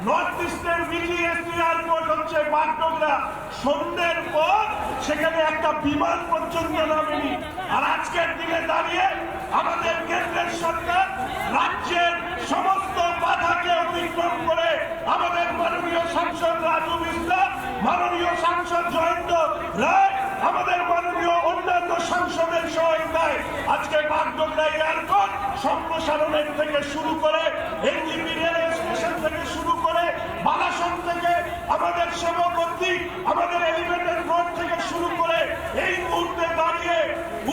North ইস্টের মিলিয়েন্স airport হচ্ছে বাগডোগরা, সন্ধ্যের পর সেখানে একটা বিমান পর্যন্ত নামেনি। আর আজকের দিনে দাঁড়িয়ে আমাদের কেন্দ্রের সরকার রাজ্যের সমস্ত বাধাকে অতিক্রম করে আমাদের মাননীয় সাংসদ রাজু মিশ্রা, মাননীয় সাংসদ জয়ন্ত রায়, আমাদের মাননীয় অন্যান্য সাংসদের সহায়তায় আজকে বাগডোগরা এয়ারপোর্ট সম্প্রসারণের থেকে শুরু করে এনজিপি রেল স্টেশন থেকে শুরু করে বালাসন থেকে আমাদের সেবকর্তী, আমাদের এলিভেটেড রোড থেকে শুরু করে এই মুহূর্তে দাঁড়িয়ে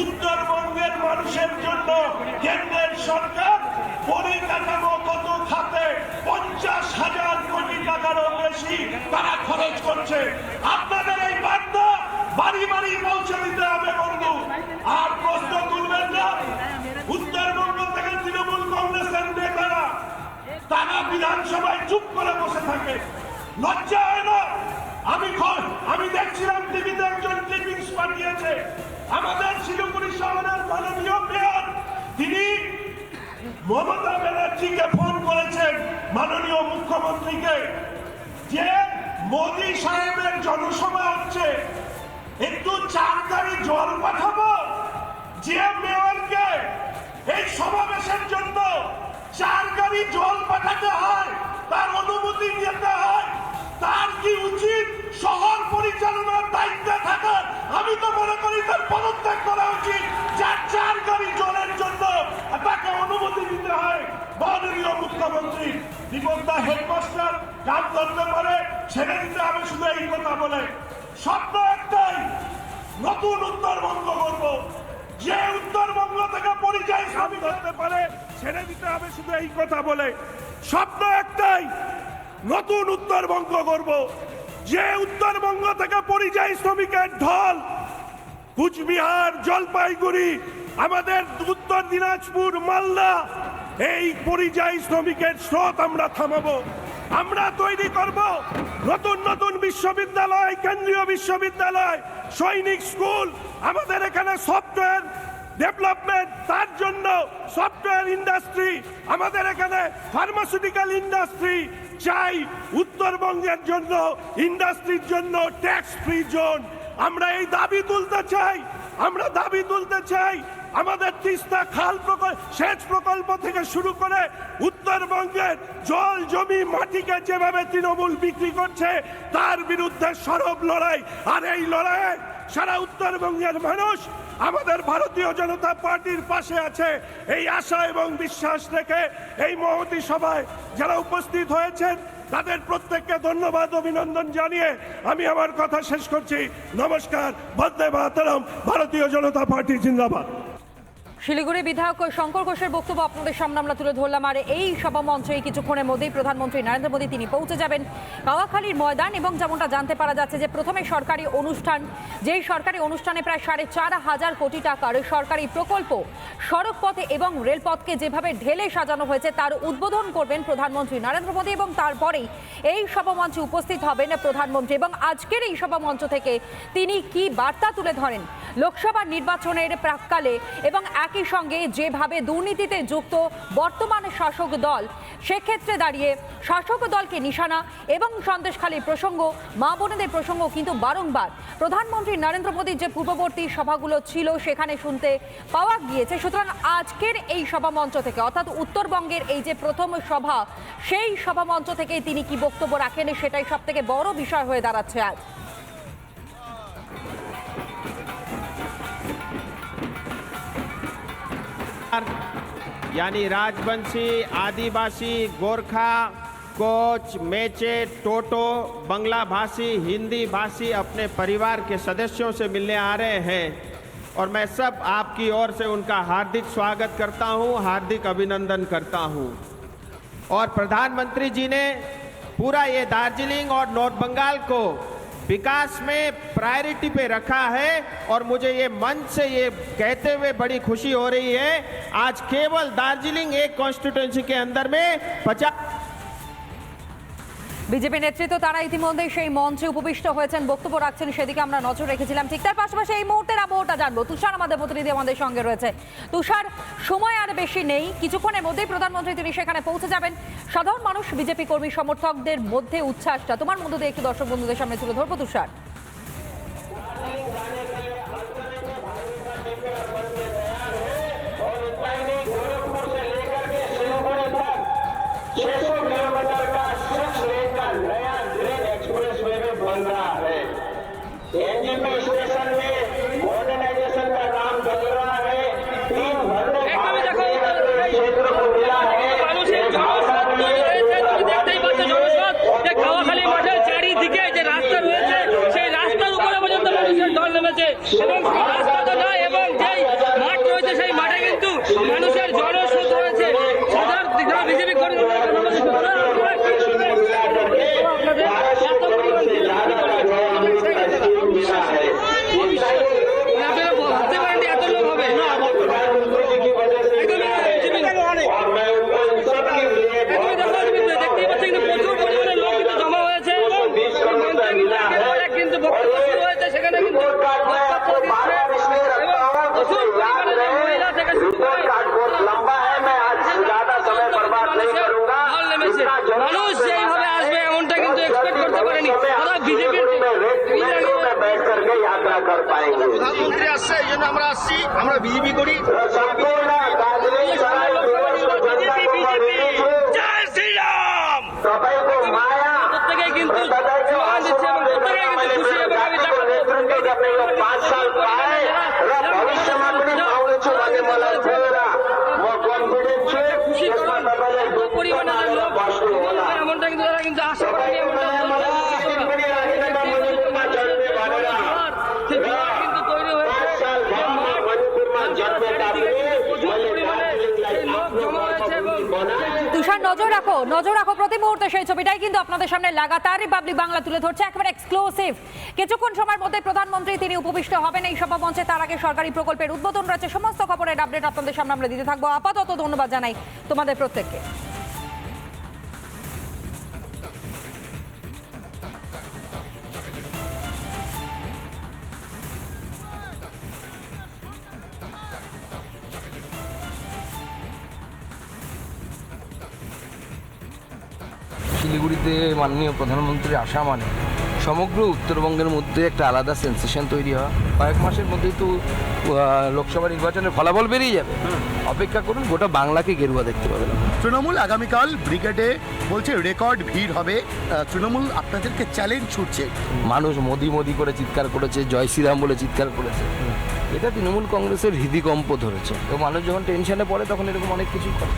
উত্তরবঙ্গের মানুষের জন্য কেন্দ্রের সরকার পরিকাঠামোগত খাতে 50,000 কোটি টাকারও বেশি তারা খরচ করছে। আপনাদের এই বার্তা বাড়ি বাড়ি পৌঁছে দিতে হবে বন্ধু। আর প্রশ্ন তুলবেন না উত্তরবঙ্গ থেকে তৃণমূল কংগ্রেসের নেতারা, তারা বিধানসভায় চুপ করে বসে থাকে, লজ্জা হয় না? আমি দেখছিলাম টিভিতে একজন ক্লিপিংস পাঠিয়েছে, আমাদের শিলিগুড়ি শহরের মাননীয় মেয়র তিনি মমতা ব্যানার্জিকে ফোন করেছেন, মাননীয় মুখ্যমন্ত্রীকে, যে মোদী সাহেবের জনসভা হচ্ছে, একটু 4 গাড়ি জল পাঠাবো। যে মেয়রকে এই সমাবেশের জন্য 4 গাড়ি জল পাঠাতে হয়, তার অনুমতি নিতে হয়, তার কি উচিত শহর পরিচালনার দায়িত্বে থাকার? আমি তো মনে করি তার পদত্যাগ করা উচিত। যার 4 গাড়ি জলের জন্য তাকে অনুমতি দিতে হয়। মাননীয় মুখ্যমন্ত্রী বিপদা হেডমাস্টার কাজ করতে পারে, ছেড়ে দিতে হবে শুধু এই কথা বলে। স্বপ্ন একটাই, নতুন উত্তরবঙ্গ করব। যে উত্তরবঙ্গ থেকে পরিযায়ী শ্রমিক হতে পারে, ছেড়ে দিতে হবে শুধু এই কথা বলে। স্বপ্ন একটাই, নতুন উত্তরবঙ্গ করব। যে উত্তরবঙ্গ থেকে পরিযায়ী শ্রমিকের ঢল, কুচবিহার, জলপাইগুড়ি, আমাদের উত্তর দিনাজপুর, মালদা, এই পরিযায়ী শ্রমিকের স্রোত আমরা থামাবো। আমরা তৈরি করব নতুন নতুন বিশ্ববিদ্যালয়, কেন্দ্রীয় বিশ্ববিদ্যালয়, সৈনিক স্কুল, আমাদের এখানে সফটওয়্যার ডেভেলপমেন্ট, তার জন্য সফটওয়্যার ইন্ডাস্ট্রি, আমাদের এখানে ফার্মাসিউটিক্যাল ইন্ডাস্ট্রি চাই। উত্তরবঙ্গের জন্য ইন্ডাস্ট্রির জন্য ট্যাক্স ফ্রি জোন আমরা এই দাবি তুলতে চাই। আমরা দাবি তুলতে চাই আমাদের তিস্তা খাল প্রকল্প, সেচ প্রকল্প থেকে শুরু করে উত্তরবঙ্গের জল, জমি, মাটিকে যেভাবে তৃণমূল বিক্রি করছে তার বিরুদ্ধে সরব লড়াই। আর এই লড়াইয়ে সারা উত্তরবঙ্গের মানুষ আমাদের ভারতীয় জনতা পার্টির পাশে আছে। এই আশা এবং বিশ্বাস রেখে এই মহতী সভায় যারা উপস্থিত হয়েছেন তাদের প্রত্যেককে ধন্যবাদ, অভিনন্দন জানিয়ে আমি আমার কথা শেষ করছি। নমস্কার, বন্দে মাতরম, ভারতীয় জনতা পার্টি জিন্দাবাদ। শিলিগুড়ি বিধায়ক শঙ্কর ঘোষের বক্তব্য আপনাদের সামনে আমরা তুলে ধরলাম। আর এই সভা মঞ্চে কিছুক্ষণের মধ্যেই প্রধানমন্ত্রী নরেন্দ্র মোদী তিনি পৌঁছে যাবেন কাওয়াখালীর ময়দান। এবং যেমনটা জানতে পারা যাচ্ছে যে প্রথমে সরকারি অনুষ্ঠান, যেই সরকারি অনুষ্ঠানে প্রায় 4,500 কোটি টাকার সরকারি প্রকল্প সড়ক পথে এবং রেলপথকে যেভাবে ঢেলে সাজানো হয়েছে তার উদ্বোধন করবেন প্রধানমন্ত্রী নরেন্দ্র মোদী। এবং তারপরেই এই সভা মঞ্চে উপস্থিত হবেন প্রধানমন্ত্রী। এবং আজকের এই সভা মঞ্চ থেকে তিনি কি বার্তা তুলে ধরেন লোকসভা নির্বাচনের প্রাক্কালে, এবং একই সঙ্গে যেভাবে দুর্নীতিতে যুক্ত বর্তমান শাসক দল, সেক্ষেত্রে দাঁড়িয়ে শাসক দলকে নিশানা এবং সন্দেশখালীর প্রসঙ্গ, মা বোনেদের প্রসঙ্গ কিন্তু বারংবার প্রধানমন্ত্রী নরেন্দ্র মোদীর যে পূর্ববর্তী সভাগুলো ছিল সেখানে শুনতে পাওয়া গিয়েছে। সুতরাং আজকের এই সভা মঞ্চ থেকে, অর্থাৎ উত্তরবঙ্গের এই যে প্রথম সভা, সেই সভা মঞ্চ থেকে তিনি কি বক্তব্য রাখেন সেটাই সব থেকে বড় বিষয় হয়ে দাঁড়াচ্ছে আজ। यानी राजवंशी, आदिवासी, गोरखा, कोच, मेचे, टोटो, बंगला भाषी, हिंदी भाषी अपने परिवार के सदस्यों से मिलने आ रहे हैं और मैं सब आपकी ओर से उनका हार्दिक स्वागत करता हूं, हार्दिक अभिनंदन करता हूं। और प्रधानमंत्री जी ने पूरा ये दार्जिलिंग और नॉर्थ बंगाल को विकास में प्रायोरिटी पे रखा है और मुझे ये मंच से ये कहते हुए बड़ी खुशी हो रही है, आज केवल दार्जिलिंग एक कॉन्स्टिट्यूएंसी के अंदर में 50 বিজেপি নেতৃত্ব তারা ইতিমধ্যে সেই মঞ্চে উপবিষ্ট হয়েছেন, বক্তব্য রাখছেন, সেদিকে আমরা নজর রেখেছিলাম। ঠিক তার পাশাপাশি এই মুহূর্তের আবহাওয়াটা জানবো। তুষার আমাদের প্রতিনিধি আমাদের সঙ্গে রয়েছে। তুষার, সময় আর বেশি নেই, কিছুক্ষণের মধ্যেই প্রধানমন্ত্রী তিনি সেখানে পৌঁছে যাবেন। সাধারণ মানুষ, বিজেপি কর্মী সমর্থকদের মধ্যে উচ্ছ্বাসটা তোমার মধ্য দিয়ে একটু দর্শক বন্ধুদের সামনে তুলে ধরবো। তুষার, एनजीपी स्टेशन में मॉडर्नाइजेशन का काम चल रहा है। 3 घंटे क्षेत्र को मिला है। মানুষের জনস্রোত তৈরি হয়েছে, তুমি দেখতেই পাচ্ছ জনস্রোত, যে কাওয়াখালী মাঠের চারিদিকে যে রাস্তা রয়েছে সেই রাস্তার উপরে পর্যন্ত মানুষের ঢল নেমেছে, এবং সেই রাস্তা তো নয়, এবং যেই মাঠ রয়েছে সেই মাঠে কিন্তু মানুষের জনস্রোত রয়েছে। সাধারণ বিজেপি কর্মী ভাবতে পারেননি এত লোক হবে। দেখতেই পাচ্ছি কিন্তু প্রচুর পরিমাণে লোক কিন্তু জমা হয়েছে, কিন্তু বক্তব্য শুরু হয়েছে সেখানে কিন্তু প্রচুর পরিমাণে মহিলা থেকে শুরু করে ঢল নেমেছে। মানুষ যেইভাবে আসবে এমনটা কিন্তু এক্সপেক্ট করতে পারেনি। বিজেপির প্রধানমন্ত্রী আসছে, এই জন্য আমরা আসছি, আমরা বিজেপি করি। জয় শ্রীরাম प्रत्येक কিন্তু স্লোগান দিচ্ছে এবং প্রত্যেকেই কিন্তু খুশি, এবং আমি খুশি কারণ এত পরিমাণে যে লোক এমনটা কিন্তু তারা কিন্তু আশা করেনি। এমনটা কিন্তু তৈরি হয়েছে, প্রচুর পরিমাণে সেই লোক জমা হয়েছে। এবং তুষার, নজর রাখো প্রতি মুহূর্তে সেই ছবিটাই কিন্তু আপনাদের সামনে লাগাতার রিপাবলিক বাংলা তুলে ধরছে, একেবারে এক্সক্লুসিভ। কিছুক্ষণ সময়ের মধ্যে প্রধানমন্ত্রী তিনি উপবিষ্ট হবেন এই সভা মঞ্চে। তার আগে সরকারি প্রকল্পের উদ্বোধন রয়েছে। সমস্ত খবরের আপডেট আপনাদের সামনে আমরা দিতে থাকবো। আপাতত ধন্যবাদ জানাই তোমাদের প্রত্যেককে। শিলিগুড়িতে মাননীয় প্রধানমন্ত্রী আসা মানে সমগ্র উত্তরবঙ্গের মধ্যে একটা আলাদা সেন্সেশন তৈরি হয়। কয়েক মাসের মধ্যেই তো লোকসভা নির্বাচনের ফলাফল বেরিয়ে যাবে। অপেক্ষা করুন, গোটা বাংলাকে গেরুয়া দেখতে পাবেন। তৃণমূল আগামীকাল ব্রিগেডে বলছে রেকর্ড ভিড় হবে। তৃণমূল আপনাদেরকে চ্যালেঞ্জ ছুটছে। মানুষ মোদি মোদি করে চিৎকার করেছে, জয় শ্রীরাম বলে চিৎকার করেছে। এটা তৃণমূল কংগ্রেসের হৃদিকম্প ধরেছে। তো মানুষ যখন টেনশনে পড়ে তখন এরকম অনেক কিছুই করে।